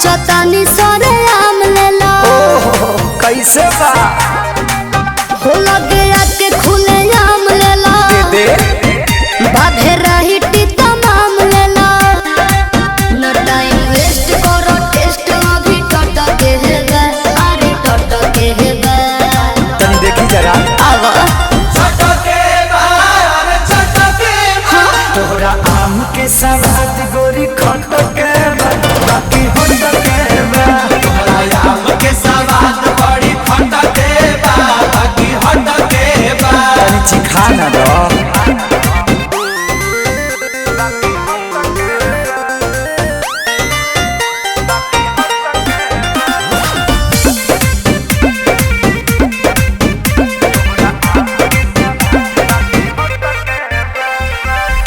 चतानी सरे आम लेला कैसे बा हो लगे आके खुले आम लेला दे बाधे रही तमाम लेला न टाइम वेस्ट करो टेस्ट अभी टटके है गा अरे टटके है गा तनी देखी जरा आवा तोहरा आम के सवाद गोरी खटके बाकी हटके तोहरा आम के सवाद बड़ी खटके बाकी हटके तनी चिखा ना दो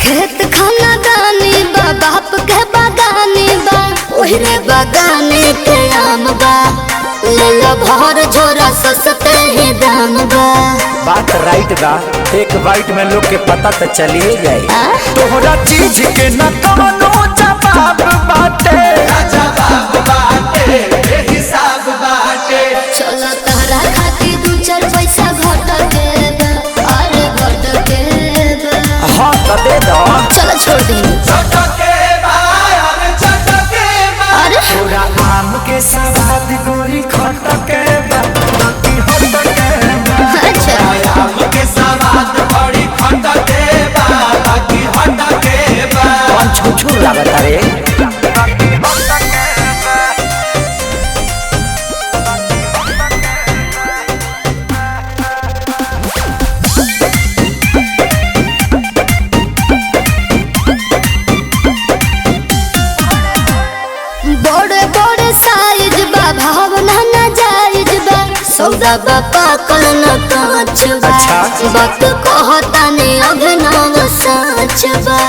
खेत खाना दानी बा बाप के बागानी बा ओहरे बागाने के आम बा ले लो भर झोरा सस्ते ही दाम बा बात राइट बा एक बाइट में लोग के पता तो चलिए जाए आ? तोहरा चीज के न कवनो जवाब बाटे जवाब बाटे हिसाब बाटे चलो तहरा खातिर दू चार पैसा घट के बा अरे घट के बा हाँ तो दे दो चलो छोड़ दे चटके अरे तोरा आम के सवाद गोरी खटके बाकी हटके अच्छा आम के सवाद बड़ी खटके बाकी हटके कौन छुछू लागत रे बड़े बड़े साइज बा भावना न जायज बा सौदा बा पाकल न कांच बा अच्छा। वक्त कहता ने अभिनव साच बा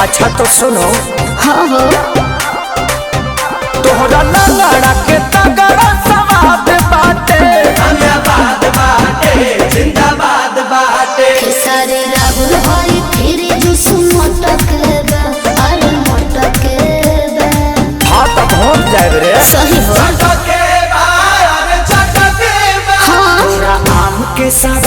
अच्छा तो सुनो हाँ हो तोहरा लंगड़ा के तगड़ा सवाद बाटे धन्यवाद बाटे जिंदाबाद बाटे सारे राहुल हरी फिर जुस मटक बा अरे मटक बा हाँ तो पहुँच जाए रे सही हो चटके हाँ तोरा आम के सवाद